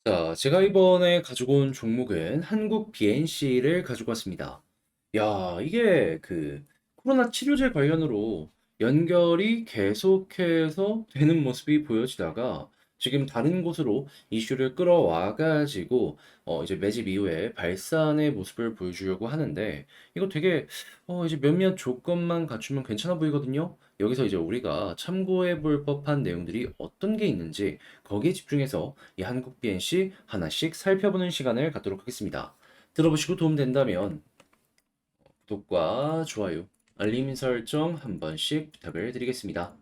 자, 제가 이번에 가지고 온 종목은 한국 BNC를 가지고 왔습니다. 야, 이게 코로나 치료제 관련으로 연결이 계속해서 되는 모습이 보여지다가 지금 다른 곳으로 이슈를 끌어와 가지고 이제 매집 이후에 발산의 모습을 보여주려고 하는데 이거 되게 이제 몇몇 조건만 갖추면 괜찮아 보이거든요. 여기서 이제 우리가 참고해 볼 법한 내용들이 어떤 게 있는지 거기에 집중해서 이 한국 BNC 하나씩 살펴보는 시간을 갖도록 하겠습니다. 들어보시고 도움된다면 구독과 좋아요, 알림 설정 한 번씩 부탁을 드리겠습니다.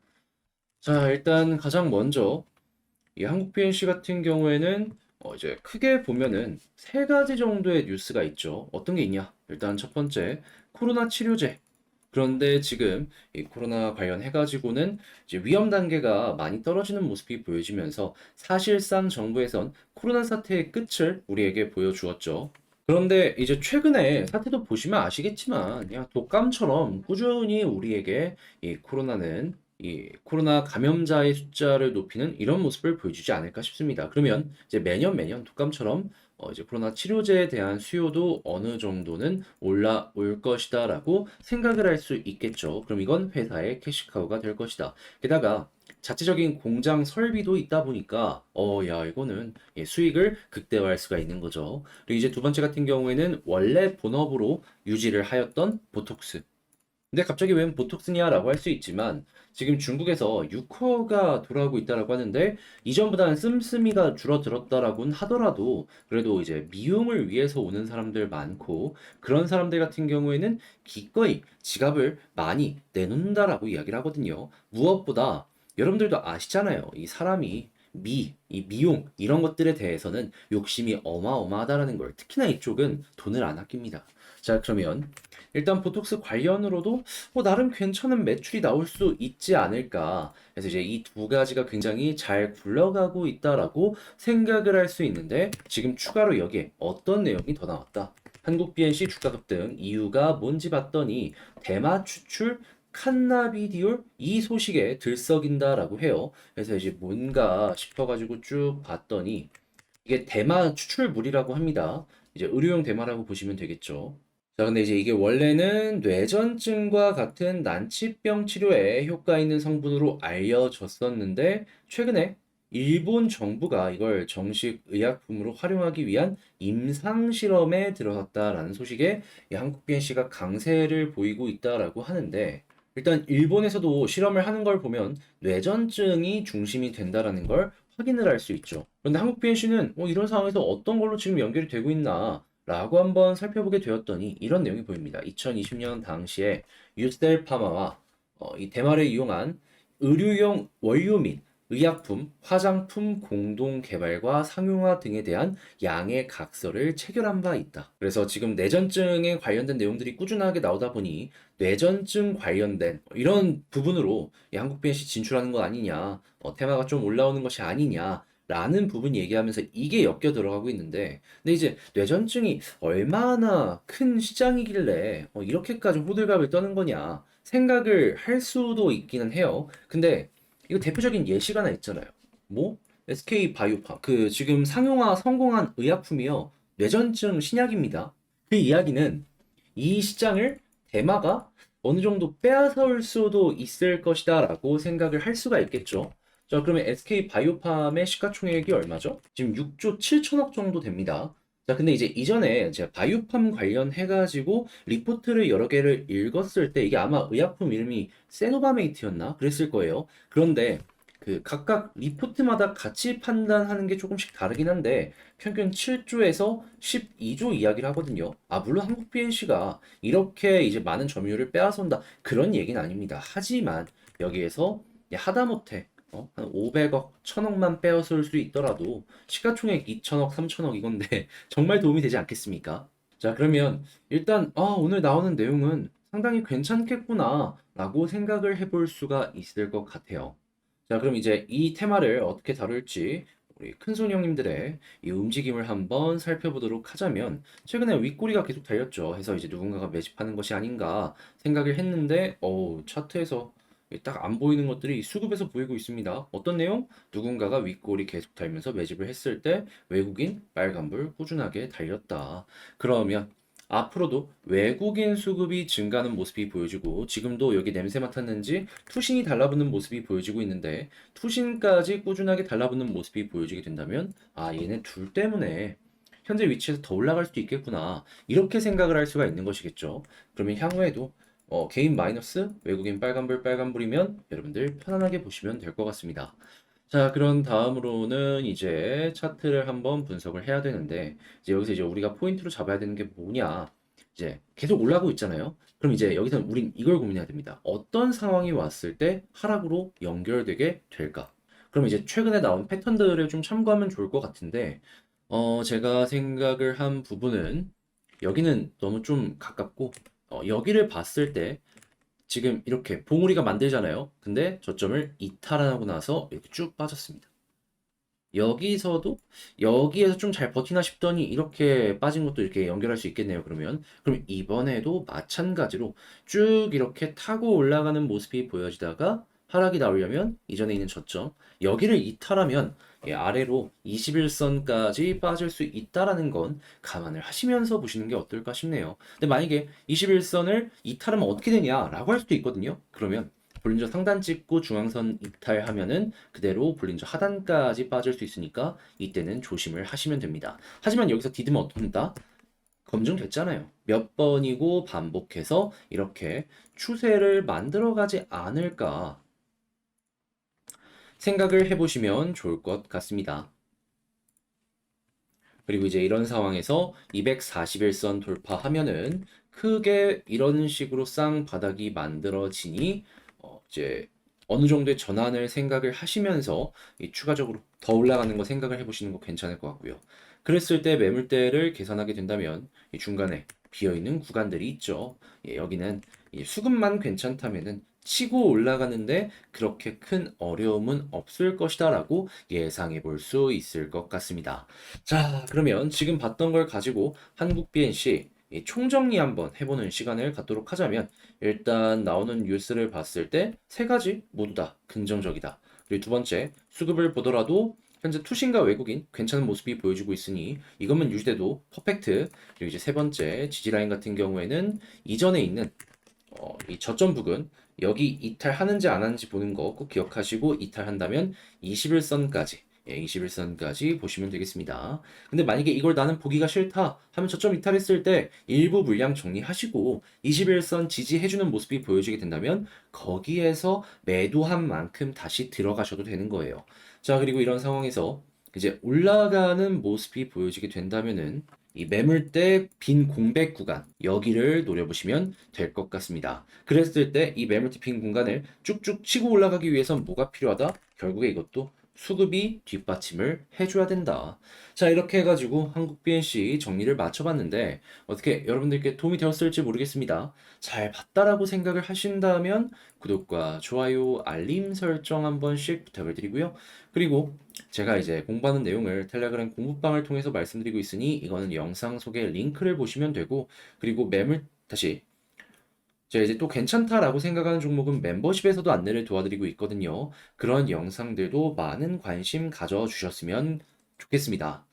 자, 일단 가장 먼저 이 한국 BNC 같은 경우에는 이제 크게 보면은 세 가지 정도의 뉴스가 있죠. 어떤 게 있냐? 일단 첫 번째, 코로나 치료제. 그런데 지금 이 코로나 관련해가지고는 이제 위험 단계가 많이 떨어지는 모습이 보여지면서 사실상 정부에선 코로나 사태의 끝을 우리에게 보여주었죠. 그런데 이제 최근에 사태도 보시면 아시겠지만 그냥 독감처럼 꾸준히 우리에게 이 코로나 감염자의 숫자를 높이는 이런 모습을 보여주지 않을까 싶습니다. 그러면 이제 매년 매년 독감처럼 이제 코로나 치료제에 대한 수요도 어느 정도는 올라올 것이다라고 생각을 할 수 있겠죠. 그럼 이건 회사의 캐시카우가 될 것이다. 게다가 자체적인 공장 설비도 있다 보니까 야 이거는 수익을 극대화할 수가 있는 거죠. 그리고 이제 두 번째 같은 경우에는 원래 본업으로 유지를 하였던 보톡스. 근데 갑자기 웬 보톡스냐라고 할 수 있지만 지금 중국에서 유커가 돌아오고 있다라고 하는데 이전보다는 씀씀이가 줄어들었다라고는 하더라도 그래도 이제 미용을 위해서 오는 사람들 많고 그런 사람들 같은 경우에는 기꺼이 지갑을 많이 내놓는다라고 이야기를 하거든요. 무엇보다 여러분들도 아시잖아요. 이 사람이 이 미용 이런 것들에 대해서는 욕심이 어마어마하다라는 걸 특히나 이쪽은 돈을 안 아낍니다. 자, 그러면 일단 보톡스 관련으로도 나름 괜찮은 매출이 나올 수 있지 않을까. 그래서 이제 이 두 가지가 굉장히 잘 굴러가고 있다라고 생각을 할 수 있는데 지금 추가로 여기에 어떤 내용이 더 나왔다. 한국 BNC 주가 급등 이유가 뭔지 봤더니 대마 추출 칸나비디올 이 소식에 들썩인다라고 해요. 그래서 이제 뭔가 싶어가지고 쭉 봤더니 이게 대마 추출물이라고 합니다. 이제 의료용 대마라고 보시면 되겠죠. 자, 근데 이제 이게 원래는 뇌전증과 같은 난치병 치료에 효과 있는 성분으로 알려졌었는데, 최근에 일본 정부가 이걸 정식 의약품으로 활용하기 위한 임상 실험에 들어갔다라는 소식에 이 한국 BNC가 강세를 보이고 있다라고 하는데, 일단 일본에서도 실험을 하는 걸 보면 뇌전증이 중심이 된다라는 걸 확인을 할 수 있죠. 그런데 한국 BNC는 이런 상황에서 어떤 걸로 지금 연결이 되고 있나 라고 한번 살펴보게 되었더니 이런 내용이 보입니다. 2020년 당시에 유스텔파마와 이 대마를 이용한 의료용 원료 및 의약품, 화장품 공동 개발과 상용화 등에 대한 양해 각서를 체결한 바 있다. 그래서 지금 뇌전증에 관련된 내용들이 꾸준하게 나오다 보니 뇌전증 관련된 이런 부분으로 이 한국 BNC 진출하는 거 아니냐, 테마가 좀 올라오는 것이 아니냐, 라는 부분 얘기하면서 이게 엮여 들어가고 있는데, 근데 이제 뇌전증이 얼마나 큰 시장이길래 이렇게까지 호들갑을 떠는 거냐 생각을 할 수도 있기는 해요. 근데 이거 대표적인 예시가 하나 있잖아요. 뭐? SK 바이오팜. 지금 상용화 성공한 의약품이요. 뇌전증 신약입니다. 그 이야기는 이 시장을 대마가 어느 정도 빼앗을 수도 있을 것이다라고 생각을 할 수가 있겠죠. 자, 그러면 SK 바이오팜의 시가총액이 얼마죠? 지금 6조 7천억 정도 됩니다. 자, 근데 이제 이전에 제가 바이오팜 관련해가지고 리포트를 여러 개를 읽었을 때 이게 아마 의약품 이름이 세노바메이트였나? 그랬을 거예요. 그런데 각각 리포트마다 가치 판단하는 게 조금씩 다르긴 한데 평균 7조에서 12조 이야기를 하거든요. 아, 물론 한국 BNC가 이렇게 이제 많은 점유율을 빼앗아온다. 그런 얘기는 아닙니다. 하지만 여기에서 하다못해 한 500억, 1000억만 빼앗을 수 있더라도 시가총액 2천억, 3천억 이건데 정말 도움이 되지 않겠습니까? 자, 그러면 일단 오늘 나오는 내용은 상당히 괜찮겠구나 라고 생각을 해볼 수가 있을 것 같아요. 자, 그럼 이제 이 테마를 어떻게 다룰지 우리 큰손 형님들의 이 움직임을 한번 살펴보도록 하자면 최근에 윗꼬리가 계속 달렸죠. 해서 이제 누군가가 매집하는 것이 아닌가 생각을 했는데 차트에서 딱 안 보이는 것들이 수급에서 보이고 있습니다. 어떤 내용? 누군가가 윗골이 계속 달면서 매집을 했을 때 외국인 빨간불 꾸준하게 달렸다. 그러면 앞으로도 외국인 수급이 증가하는 모습이 보여지고 지금도 여기 냄새 맡았는지 투신이 달라붙는 모습이 보여지고 있는데 투신까지 꾸준하게 달라붙는 모습이 보여지게 된다면 아 얘네 둘 때문에 현재 위치에서 더 올라갈 수도 있겠구나 이렇게 생각을 할 수가 있는 것이겠죠. 그러면 향후에도 개인 마이너스 외국인 빨간불 빨간불이면 여러분들 편안하게 보시면 될 것 같습니다. 자, 그런 다음으로는 이제 차트를 한번 분석을 해야 되는데, 이제 여기서 이제 우리가 포인트로 잡아야 되는 게 뭐냐? 이제 계속 올라가고 있잖아요. 그럼 이제 여기서 우린 이걸 고민해야 됩니다. 어떤 상황이 왔을 때 하락으로 연결되게 될까? 그럼 이제 최근에 나온 패턴들을 좀 참고하면 좋을 것 같은데, 제가 생각을 한 부분은 여기는 너무 좀 가깝고, 여기를 봤을 때 지금 이렇게 봉우리가 만들잖아요. 근데 저점을 이탈하고 나서 이렇게 쭉 빠졌습니다. 여기서도 여기에서 좀 잘 버티나 싶더니 이렇게 빠진 것도 이렇게 연결할 수 있겠네요. 그럼 이번에도 마찬가지로 쭉 이렇게 타고 올라가는 모습이 보여지다가 하락이 나오려면 이전에 있는 저점 여기를 이탈하면 아래로 21선까지 빠질 수 있다라는 건 감안을 하시면서 보시는 게 어떨까 싶네요. 근데 만약에 21선을 이탈하면 어떻게 되냐라고 할 수도 있거든요. 그러면 볼린저 상단 찍고 중앙선 이탈하면은 그대로 볼린저 하단까지 빠질 수 있으니까 이때는 조심을 하시면 됩니다. 하지만 여기서 디드면 어떻습니까? 검증됐잖아요. 몇 번이고 반복해서 이렇게 추세를 만들어가지 않을까 생각을 해보시면 좋을 것 같습니다. 그리고 이제 이런 상황에서 241선 돌파하면은 크게 이런 식으로 쌍바닥이 만들어지니 이제 어느 정도의 전환을 생각을 하시면서 추가적으로 더 올라가는 거 생각을 해보시는 거 괜찮을 것 같고요. 그랬을 때 매물대를 계산하게 된다면 이 중간에 비어있는 구간들이 있죠. 여기는 수급만 괜찮다면은 치고 올라가는데 그렇게 큰 어려움은 없을 것이다라고 예상해 볼 수 있을 것 같습니다. 자, 그러면 지금 봤던 걸 가지고 한국 BNC 총정리 한번 해보는 시간을 갖도록 하자면 일단 나오는 뉴스를 봤을 때 세 가지 모두 다 긍정적이다. 그리고 두 번째, 수급을 보더라도 현재 투신과 외국인 괜찮은 모습이 보여지고 있으니 이것만 유지돼도 퍼펙트. 그리고 이제 세 번째, 지지라인 같은 경우에는 이전에 있는 이 저점 부근 여기 이탈하는지 안 하는지 보는 거 꼭 기억하시고 이탈한다면 21선까지 21선까지 보시면 되겠습니다. 근데 만약에 이걸 나는 보기가 싫다 하면 저점 이탈했을 때 일부 물량 정리하시고 21선 지지해주는 모습이 보여지게 된다면 거기에서 매도한 만큼 다시 들어가셔도 되는 거예요. 자, 그리고 이런 상황에서 이제 올라가는 모습이 보여지게 된다면은 이 매물대 빈 공백 구간 여기를 노려보시면 될 것 같습니다. 그랬을 때 이 매물대 빈 공간을 쭉쭉 치고 올라가기 위해선 뭐가 필요하다? 결국에 이것도 수급이 뒷받침을 해줘야 된다. 자, 이렇게 해가지고 한국 BNC 정리를 맞춰봤는데 어떻게 여러분들께 도움이 되었을지 모르겠습니다. 잘 봤다라고 생각을 하신다면 구독과 좋아요, 알림 설정 한 번씩 부탁을 드리고요. 그리고 제가 이제 공부하는 내용을 텔레그램 공부방을 통해서 말씀드리고 있으니 이거는 영상 속에 링크를 보시면 되고 그리고 다시 제가 이제 또 괜찮다라고 생각하는 종목은 멤버십에서도 안내를 도와드리고 있거든요. 그런 영상들도 많은 관심 가져주셨으면 좋겠습니다.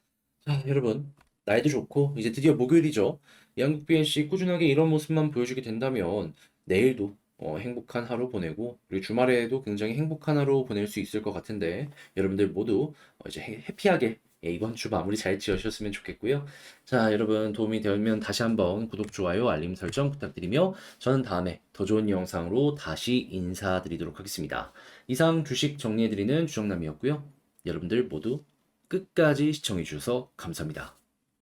자, 여러분, 날도 좋고 이제 드디어 목요일이죠. 양국 BNC 꾸준하게 이런 모습만 보여주게 된다면 내일도 행복한 하루 보내고 그리고 주말에도 굉장히 행복한 하루 보낼 수 있을 것 같은데 여러분들 모두 이제 해피하게 이번 주 마무리 잘 지으셨으면 좋겠고요. 자, 여러분 도움이 되면 다시 한번 구독, 좋아요, 알림 설정 부탁드리며 저는 다음에 더 좋은 영상으로 다시 인사드리도록 하겠습니다. 이상 주식 정리해드리는 주정남이었고요. 여러분들 모두 끝까지 시청해주셔서 감사합니다.